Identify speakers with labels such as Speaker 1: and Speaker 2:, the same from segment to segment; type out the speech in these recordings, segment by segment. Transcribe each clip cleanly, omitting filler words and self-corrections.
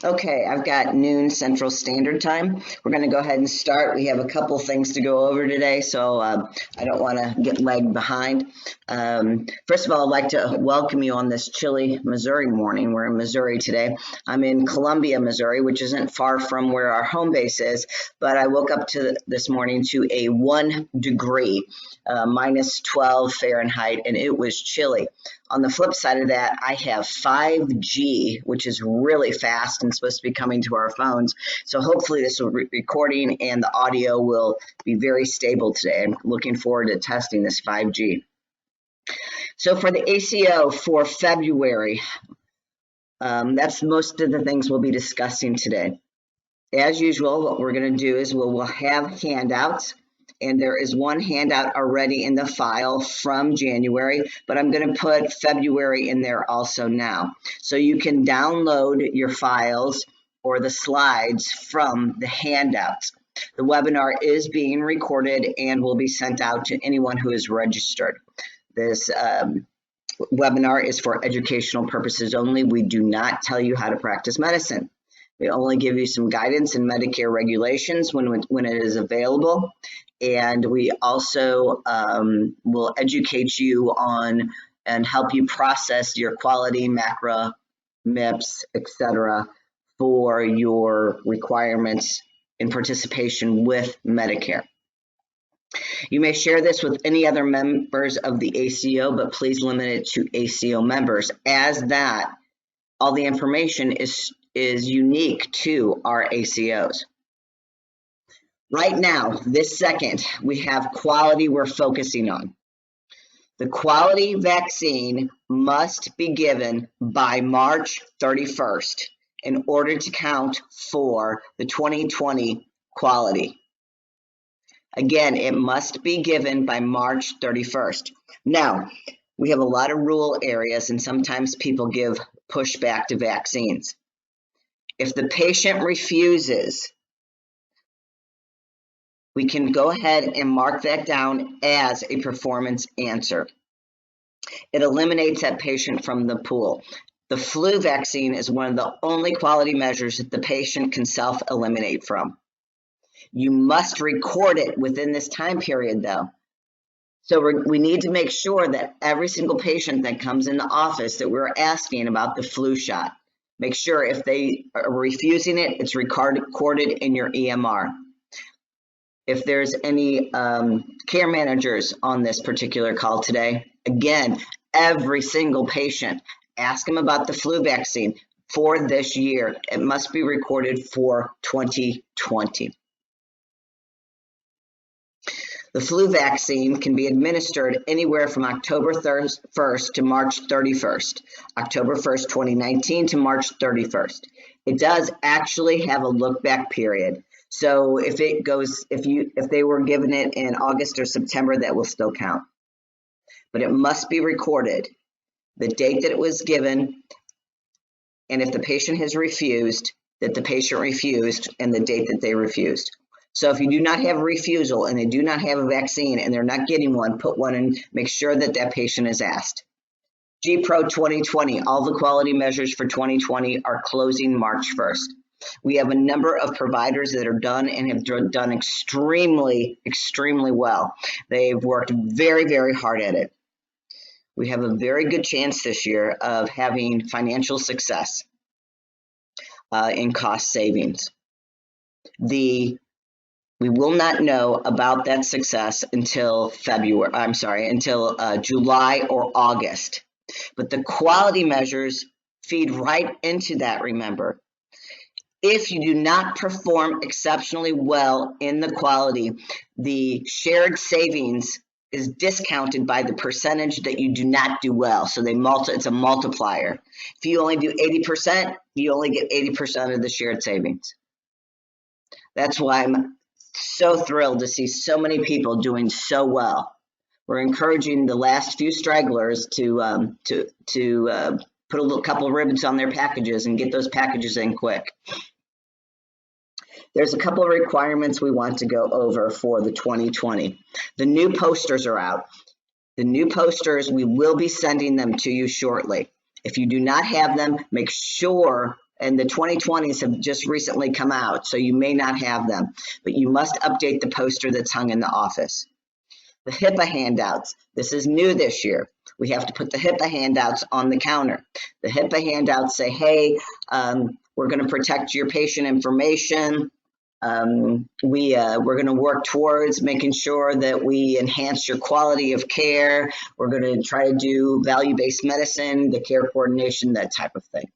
Speaker 1: Okay, I've got noon Central Standard Time. We're going to go ahead and start. We have a couple things to go over today, so I don't want to get lagged behind. First of all, I'd like to welcome you on this chilly Missouri morning. We're in Missouri today. I'm in Columbia, Missouri, which isn't far from where our home base is, but I woke up this morning to a 1 degree, minus 12 Fahrenheit, and it was chilly. On the flip side of that, I have 5G, which is really fast and supposed to be coming to our phones. So hopefully this will be recording and the audio will be very stable today. I'm looking forward to testing this 5G. So for the ACO for February, that's most of the things we'll be discussing today. As usual, what we're going to do is we'll have handouts. And there is one handout already in the file from January, but I'm going to put February in there also now. So you can download your files or the slides from the handouts. The webinar is being recorded and will be sent out to anyone who is registered. This webinar is for educational purposes only. We do not tell you how to practice medicine. We only give you some guidance in Medicare regulations when it is available. And we also will educate you on and help you process your quality, macro, MIPS, etc. for your requirements in participation with Medicare. You may share this with any other members of the ACO, but please limit it to ACO members, as that all the information is unique to our ACOs. Right now, this second, we have quality we're focusing on. The quality vaccine must be given by March 31st in order to count for the 2020 quality. Again, it must be given by March 31st. Now, we have a lot of rural areas and sometimes people give pushback to vaccines. If the patient refuses, we can go ahead and mark that down as a performance answer. It eliminates that patient from the pool. The flu vaccine is one of the only quality measures that the patient can self-eliminate from. You must record it within this time period, though. So we need to make sure that every single patient that comes in the office that we're asking about the flu shot, make sure if they are refusing it, it's recorded in your EMR. If there's any care managers on this particular call today, again, every single patient, ask them about the flu vaccine for this year. It must be recorded for 2020. The flu vaccine can be administered anywhere from October 1st to March 31st, October 1st, 2019 to March 31st. It does actually have a look back period. So if they were given it in August or September, that will still count. But it must be recorded, the date that it was given, and if the patient has refused, that the patient refused, and the date that they refused. So if you do not have a refusal and they do not have a vaccine and they're not getting one, put one in, make sure that that patient is asked. GPRO 2020, all the quality measures for 2020 are closing March 1st. We have a number of providers that are done and have done extremely, extremely well. They've worked very, very hard at it. We have a very good chance this year of having financial success in cost savings. We will not know about that success until July or August. But the quality measures feed right into that, remember. If you do not perform exceptionally well in the quality, the shared savings is discounted by the percentage that you do not do well. So it's a multiplier. If you only do 80%, you only get 80% of the shared savings. That's why I'm so thrilled to see so many people doing so well. We're encouraging the last few stragglers to put a couple of ribbons on their packages and get those packages in quick. There's a couple of requirements we want to go over for the 2020. The new posters are out. The new posters, we will be sending them to you shortly. If you do not have them, make sure and the 2020s have just recently come out, so you may not have them, but you must update the poster that's hung in the office. The HIPAA handouts. This is new this year. We have to put the HIPAA handouts on the counter. The HIPAA handouts say, hey, we're going to protect your patient information. We're going to work towards making sure that we enhance your quality of care. We're going to try to do value-based medicine, the care coordination, that type of thing.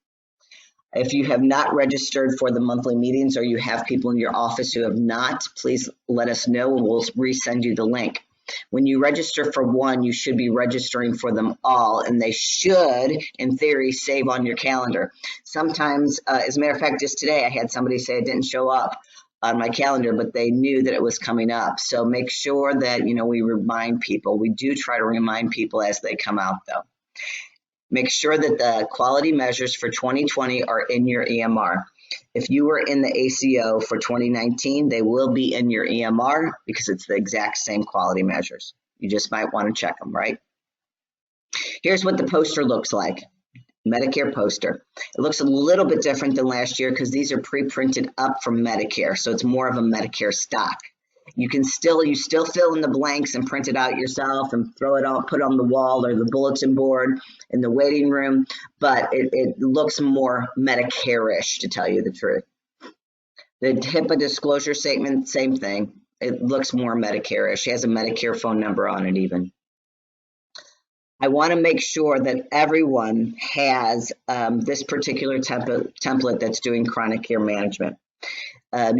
Speaker 1: If you have not registered for the monthly meetings or you have people in your office who have not, please let us know and we'll resend you the link. When you register for one, you should be registering for them all, and they should, in theory, save on your calendar. Sometimes, as a matter of fact, just today I had somebody say it didn't show up on my calendar, but they knew that it was coming up. So make sure that, we remind people. We do try to remind people as they come out, though. Make sure that the quality measures for 2020 are in your EMR. If you were in the ACO for 2019, they will be in your EMR because it's the exact same quality measures. You just might want to check them, right? Here's what the poster looks like. Medicare poster. It looks a little bit different than last year because these are pre-printed up from Medicare, so it's more of a Medicare stock. You still fill in the blanks and print it out yourself and throw it out, put it on the wall or the bulletin board in the waiting room, but it looks more Medicare-ish, to tell you the truth. The HIPAA disclosure statement, same thing. It looks more Medicare-ish. It has a Medicare phone number on it even. I want to make sure that everyone has this particular template that's doing chronic care management. I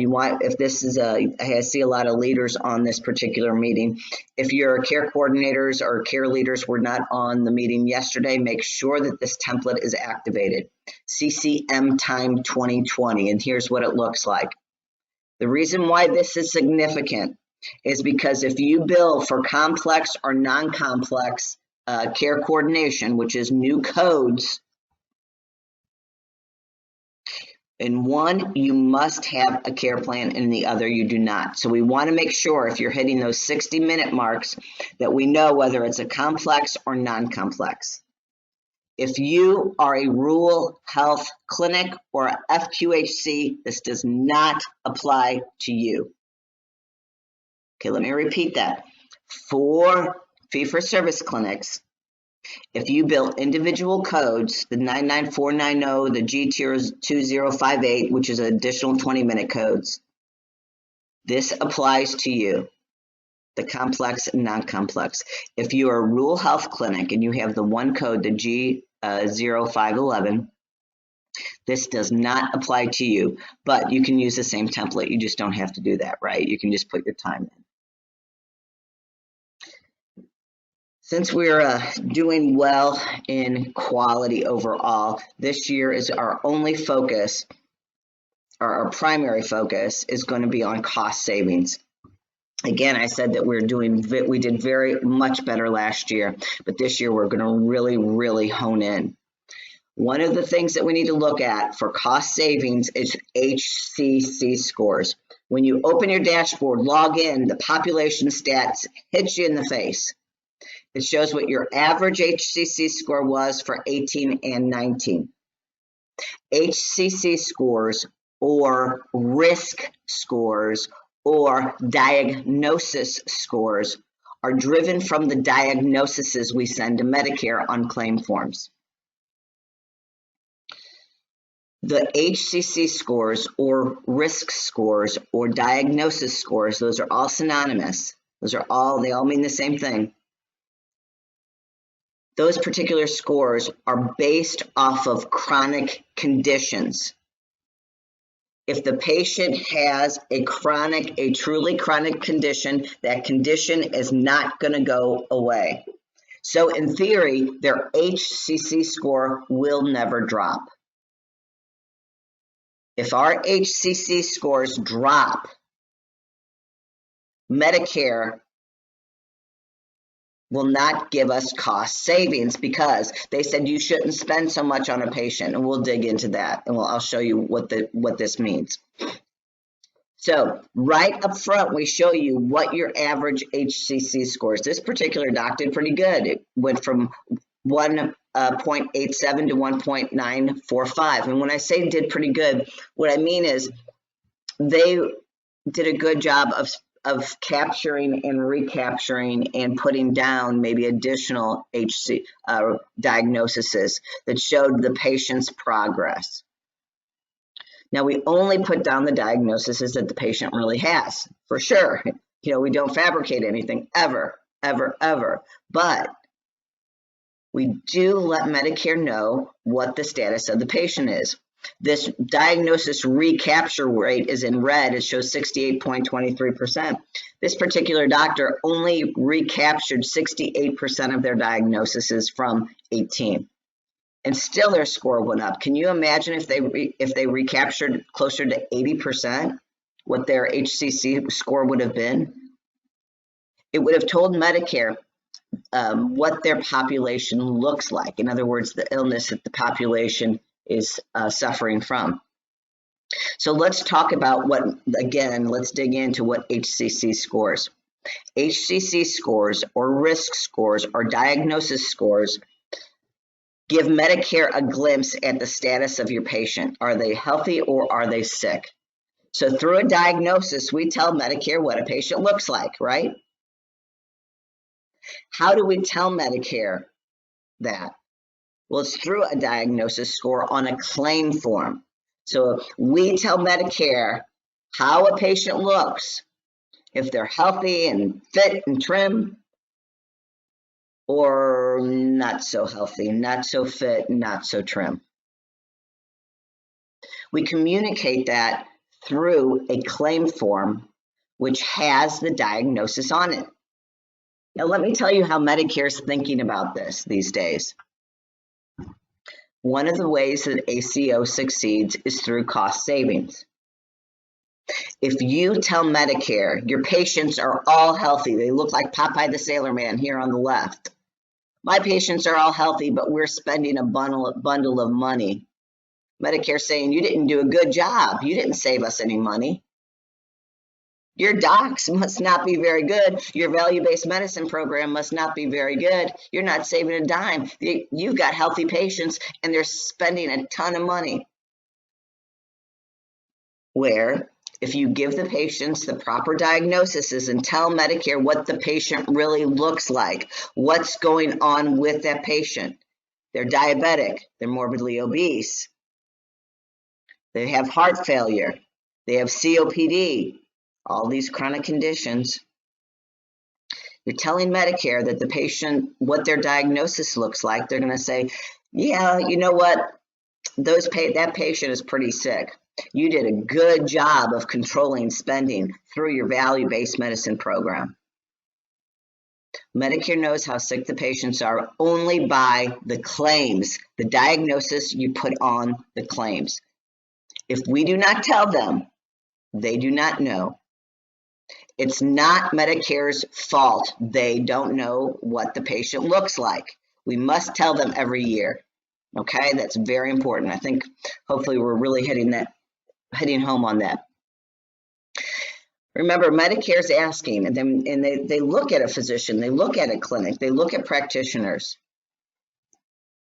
Speaker 1: see a lot of leaders on this particular meeting. If your care coordinators or care leaders were not on the meeting yesterday, make sure that this template is activated. CCM Time 2020, and here's what it looks like. The reason why this is significant is because if you bill for complex or non-complex care coordination, which is new codes, in one, you must have a care plan, and in the other, you do not. So we want to make sure if you're hitting those 60-minute marks that we know whether it's a complex or non-complex. If you are a rural health clinic or a FQHC, this does not apply to you. Okay, let me repeat that. For fee-for-service clinics, if you bill individual codes, the 99490, the G2058, which is additional 20-minute codes, this applies to you, the complex and non-complex. If you are a rural health clinic and you have the one code, the G0511, this does not apply to you, but you can use the same template. You just don't have to do that, right? You can just put your time in. Since we're doing well in quality overall, this year is our only focus, or our primary focus, is going to be on cost savings. Again, I said that we did very much better last year, but this year we're going to really, really hone in. One of the things that we need to look at for cost savings is HCC scores. When you open your dashboard, log in, the population stats hit you in the face. It shows what your average HCC score was for 18 and 19. HCC scores or risk scores or diagnosis scores are driven from the diagnoses we send to Medicare on claim forms. The HCC scores or risk scores or diagnosis scores, those are all synonymous. They all mean the same thing. Those particular scores are based off of chronic conditions. If the patient has a truly chronic condition, that condition is not going to go away. So in theory, their HCC score will never drop. If our HCC scores drop, Medicare will not give us cost savings because they said you shouldn't spend so much on a patient, and we'll dig into that, and I'll show you what this means. So right up front, we show you what your average HCC scores. This particular doc did pretty good. It went from 1 0.87 to 1.945. And when I say did pretty good, what I mean is they did a good job of capturing and recapturing and putting down maybe additional HC diagnoses that showed the patient's progress. Now, we only put down the diagnoses that the patient really has, for sure. You know, we don't fabricate anything ever, ever, ever. But we do let Medicare know what the status of the patient is. This diagnosis recapture rate is in red. It shows 68.23%. This particular doctor only recaptured 68% of their diagnoses from 18. And still their score went up. Can you imagine if they recaptured closer to 80%, what their HCC score would have been? It would have told Medicare what their population looks like. In other words, the illness that the population is suffering from. So let's talk about let's dig into what HCC scores. HCC scores or risk scores or diagnosis scores give Medicare a glimpse at the status of your patient. Are they healthy or are they sick? So through a diagnosis, we tell Medicare what a patient looks like, right? How do we tell Medicare that? Well, it's through a diagnosis score on a claim form. So we tell Medicare how a patient looks, if they're healthy and fit and trim, or not so healthy, not so fit, not so trim. We communicate that through a claim form which has the diagnosis on it. Now, let me tell you how Medicare's thinking about this these days. One of the ways that ACO succeeds is through cost savings. If you tell Medicare your patients are all healthy, they look like Popeye the Sailor Man here on the left. My patients are all healthy, but we're spending a bundle of money. Medicare saying, you didn't do a good job. You didn't save us any money. Your docs must not be very good. Your value-based medicine program must not be very good. You're not saving a dime. You've got healthy patients and they're spending a ton of money. Where if you give the patients the proper diagnoses and tell Medicare what the patient really looks like, what's going on with that patient. They're diabetic, they're morbidly obese, they have heart failure, they have COPD, all these chronic conditions. You're telling Medicare that the patient, what their diagnosis looks like. They're going to say, yeah, you know what, that patient is pretty sick. You did a good job of controlling spending through your value-based medicine program. Medicare knows how sick the patients are only by the claims, the diagnosis you put on the claims. If we do not tell them, they do not know. It's not Medicare's fault. They don't know what the patient looks like. We must tell them every year. Okay, that's very important. I think hopefully we're really hitting home on that. Remember, Medicare's asking, and they look at a physician, they look at a clinic, they look at practitioners.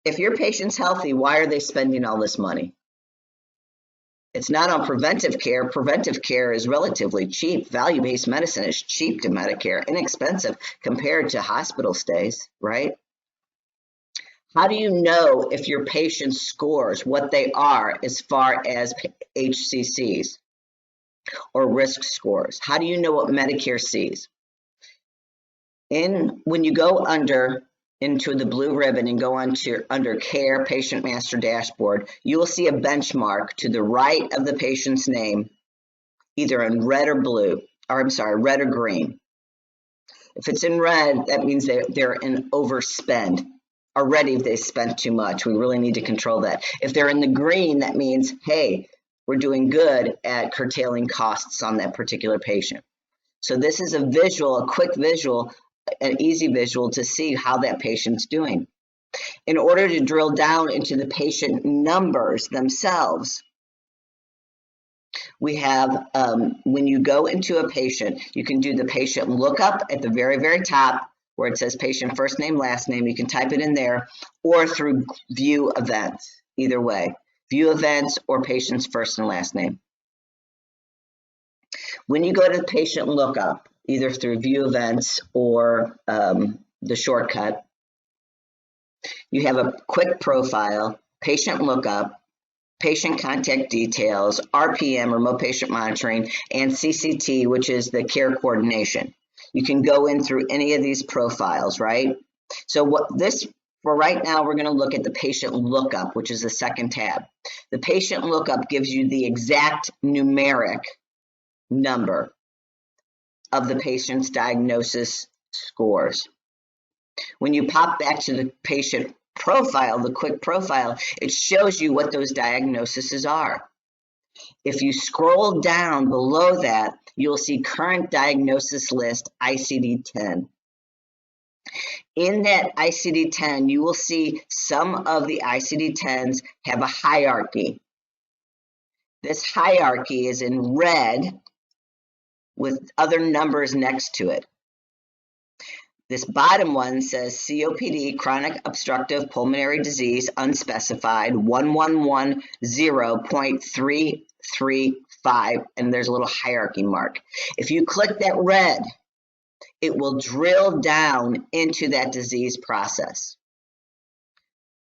Speaker 1: If your patient's healthy, why are they spending all this money? It's not on preventive care. Preventive care is relatively cheap. Value-based medicine is cheap to Medicare, inexpensive compared to hospital stays, right? How do you know if your patient's scores, what they are as far as HCCs or risk scores? How do you know what Medicare sees? When you go into the blue ribbon and go under Care Patient Master Dashboard, you will see a benchmark to the right of the patient's name, either in red or blue, or I'm sorry, red or green. If it's in red, that means they're in overspend. Already they spent too much. We really need to control that. If they're in the green, that means, hey, we're doing good at curtailing costs on that particular patient. So this is a visual, a quick visual, an easy visual to see how that patient's doing. In order to drill down into the patient numbers themselves, we have, when you go into a patient, you can do the patient lookup at the very, very top, where it says patient first name, last name. You can type it in there, or through view events, either way. View events or patient's first and last name. When you go to patient lookup, either through view events or the shortcut, you have a quick profile, patient lookup, patient contact details, RPM, remote patient monitoring, and CCT, which is the care coordination. You can go in through any of these profiles, right? So for right now, we're going to look at the patient lookup, which is the second tab. The patient lookup gives you the exact numeric number of the patient's diagnosis scores. When you pop back to the patient profile, the quick profile, it shows you what those diagnoses are. If you scroll down below that, you'll see current diagnosis list ICD-10. In that ICD-10, you will see some of the ICD-10s have a hierarchy. This hierarchy is in red with other numbers next to it. This bottom one says COPD, chronic obstructive pulmonary disease, unspecified, 1110.335, and there's a little hierarchy mark. If you click that red, it will drill down into that disease process.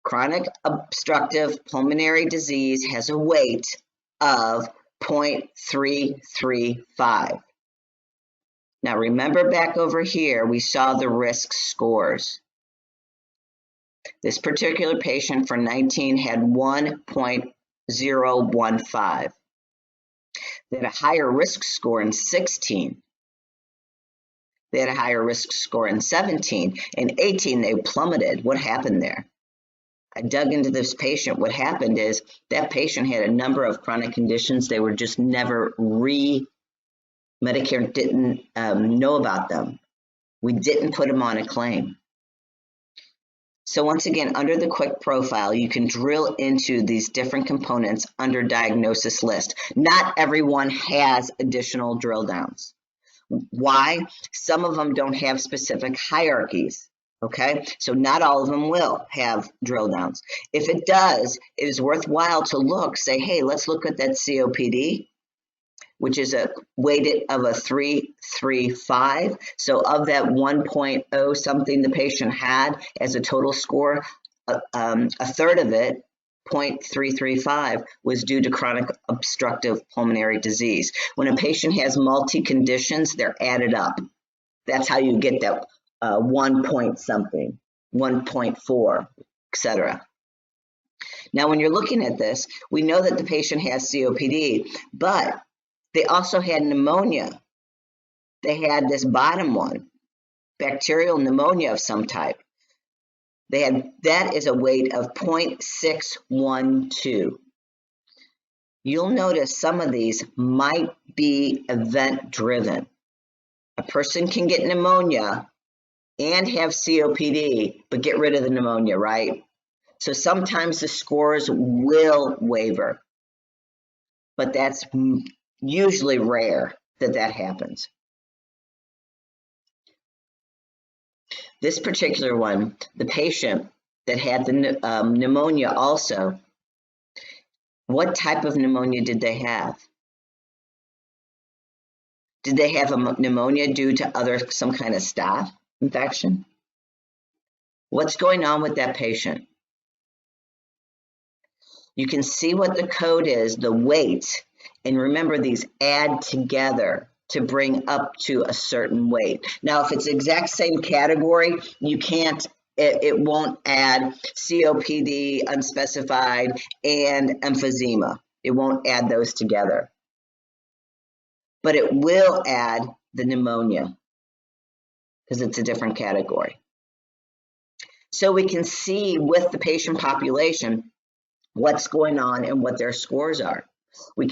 Speaker 1: Chronic obstructive pulmonary disease has a weight of 0.335. Now remember back over here, we saw the risk scores. This particular patient for 19 had 1.015. They had a higher risk score in 16. They had a higher risk score in 17. In 18, they plummeted. What happened there? I dug into this patient. What happened is that patient had a number of chronic conditions. They were just never Medicare didn't know about them. We didn't put them on a claim. So once again, under the quick profile, you can drill into these different components under diagnosis list. Not everyone has additional drill downs. Why? Some of them don't have specific hierarchies. Okay, so not all of them will have drill downs. If it does, it is worthwhile to say, hey, let's look at that COPD, which is a weighted of a 335. So of that 1.0 something the patient had as a total score, a third of it, 0.335, was due to chronic obstructive pulmonary disease. When a patient has multi-conditions, they're added up. That's how you get that 1 point something, 1.4, etc. Now, when you're looking at this, we know that the patient has COPD, but they also had pneumonia. They had this bottom one, bacterial pneumonia of some type. That is a weight of 0.612. You'll notice some of these might be event driven. A person can get pneumonia and have COPD, but get rid of the pneumonia, right? So sometimes the scores will waver, but that's usually rare that happens. This particular one, the patient that had the pneumonia also, what type of pneumonia did they have? Did they have a pneumonia due to some kind of staph infection? What's going on with that patient? You can see what the code is, the weight, and remember these add together to bring up to a certain weight. Now, if it's the exact same category, you can't, it won't add COPD, unspecified, and emphysema. It won't add those together. But it will add the pneumonia because it's a different category. So we can see with the patient population what's going on and what their scores are. We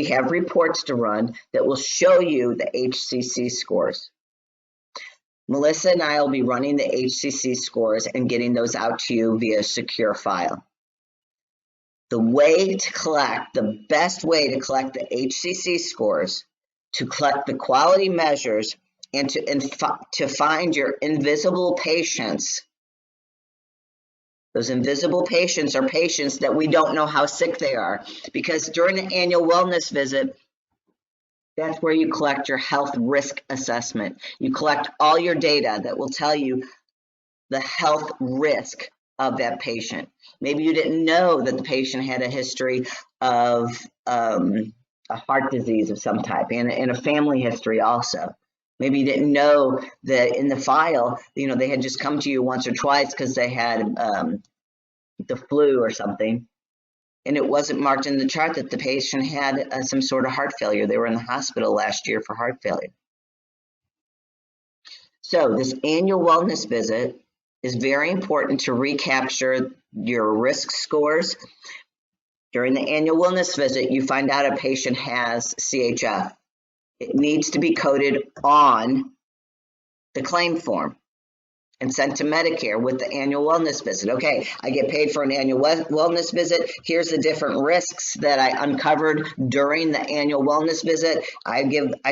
Speaker 1: have reports to run that will show you the HCC scores. Melissa and I will be running the HCC scores and getting those out to you via secure file. The best way to collect the HCC scores, to collect the quality measures, and to find your invisible patients. Those invisible patients are patients that we don't know how sick they are, because during the annual wellness visit, that's where you collect your health risk assessment. You collect all your data that will tell you the health risk of that patient. Maybe you didn't know that the patient had a history of a heart disease of some type and a family history also. Maybe you didn't know that in the file, they had just come to you once or twice because they had the flu or something, and it wasn't marked in the chart that the patient had some sort of heart failure. They were in the hospital last year for heart failure. So this annual wellness visit is very important to recapture your risk scores. During the annual wellness visit, you find out a patient has CHF. It needs to be coded on the claim form and sent to Medicare with the annual wellness visit. Okay, I get paid for an annual wellness visit. Here's the different risks that I uncovered during the annual wellness visit. I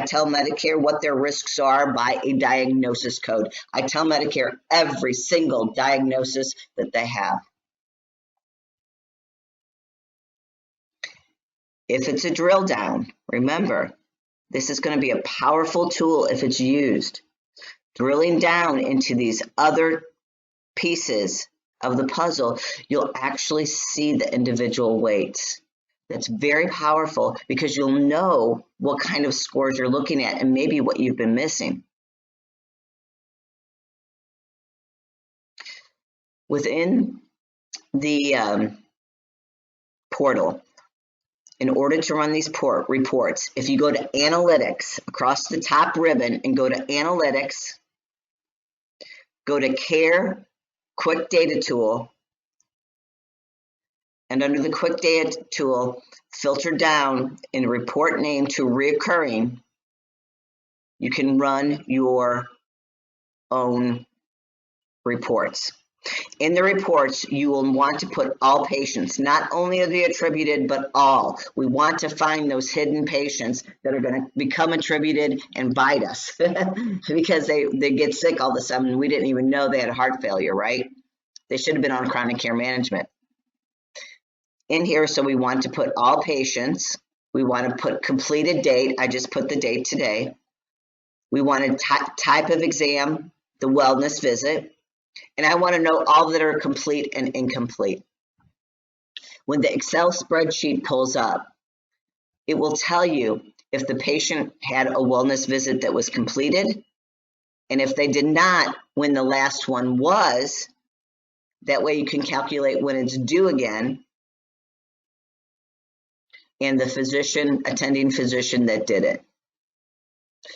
Speaker 1: tell Medicare what their risks are by a diagnosis code. I tell Medicare every single diagnosis that they have. If it's a drill down, remember, this is going to be a powerful tool if it's used. Drilling down into these other pieces of the puzzle, you'll actually see the individual weights. That's very powerful because you'll know what kind of scores you're looking at and maybe what you've been missing. Within the portal, in order to run these reports, if you go to Analytics across the top ribbon and go to Analytics, go to Care Quick Data Tool, and under the Quick Data Tool, filter down in Report Name to Reoccurring, you can run your own reports. In the reports, you will want to put all patients. Not only are they attributed, but all. We want to find those hidden patients that are going to become attributed and bite us because they get sick all of a sudden. We didn't even know they had heart failure, right? They should have been on chronic care management. In here, so we want to put all patients. We want to put completed date. I just put the date today. We want a type of exam, the wellness visit. And I want to know all that are complete and incomplete. When the Excel spreadsheet pulls up, it will tell you if the patient had a wellness visit that was completed, and if they did not, when the last one was. That way you can calculate when it's due again, and the attending physician that did it.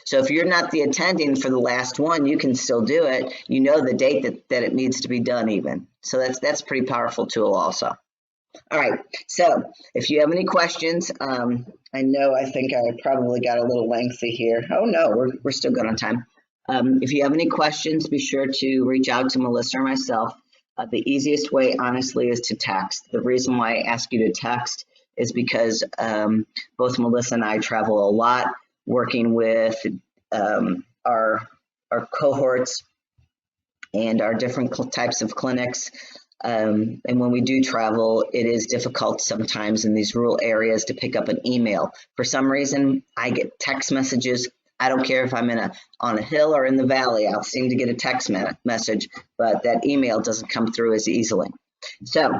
Speaker 1: So if you're not the attending for the last one, you can still do it. You know the date that it needs to be done even. So that's a pretty powerful tool also. All right, so if you have any questions, I think I probably got a little lengthy here. Oh no, we're still good on time. If you have any questions, be sure to reach out to Melissa or myself. The easiest way, honestly, is to text. The reason why I ask you to text is because both Melissa and I travel a lot, working with our cohorts and our different types of clinics. And when we do travel, it is difficult sometimes in these rural areas to pick up an email. For some reason, I get text messages. I don't care if I'm on a hill or in the valley, I'll seem to get a text message, but that email doesn't come through as easily. So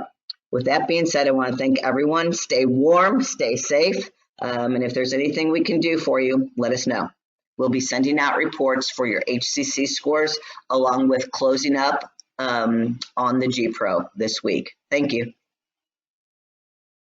Speaker 1: with that being said, I want to thank everyone. Stay warm, stay safe. And if there's anything we can do for you, let us know. We'll be sending out reports for your HCC scores along with closing up on the G Pro this week. Thank you.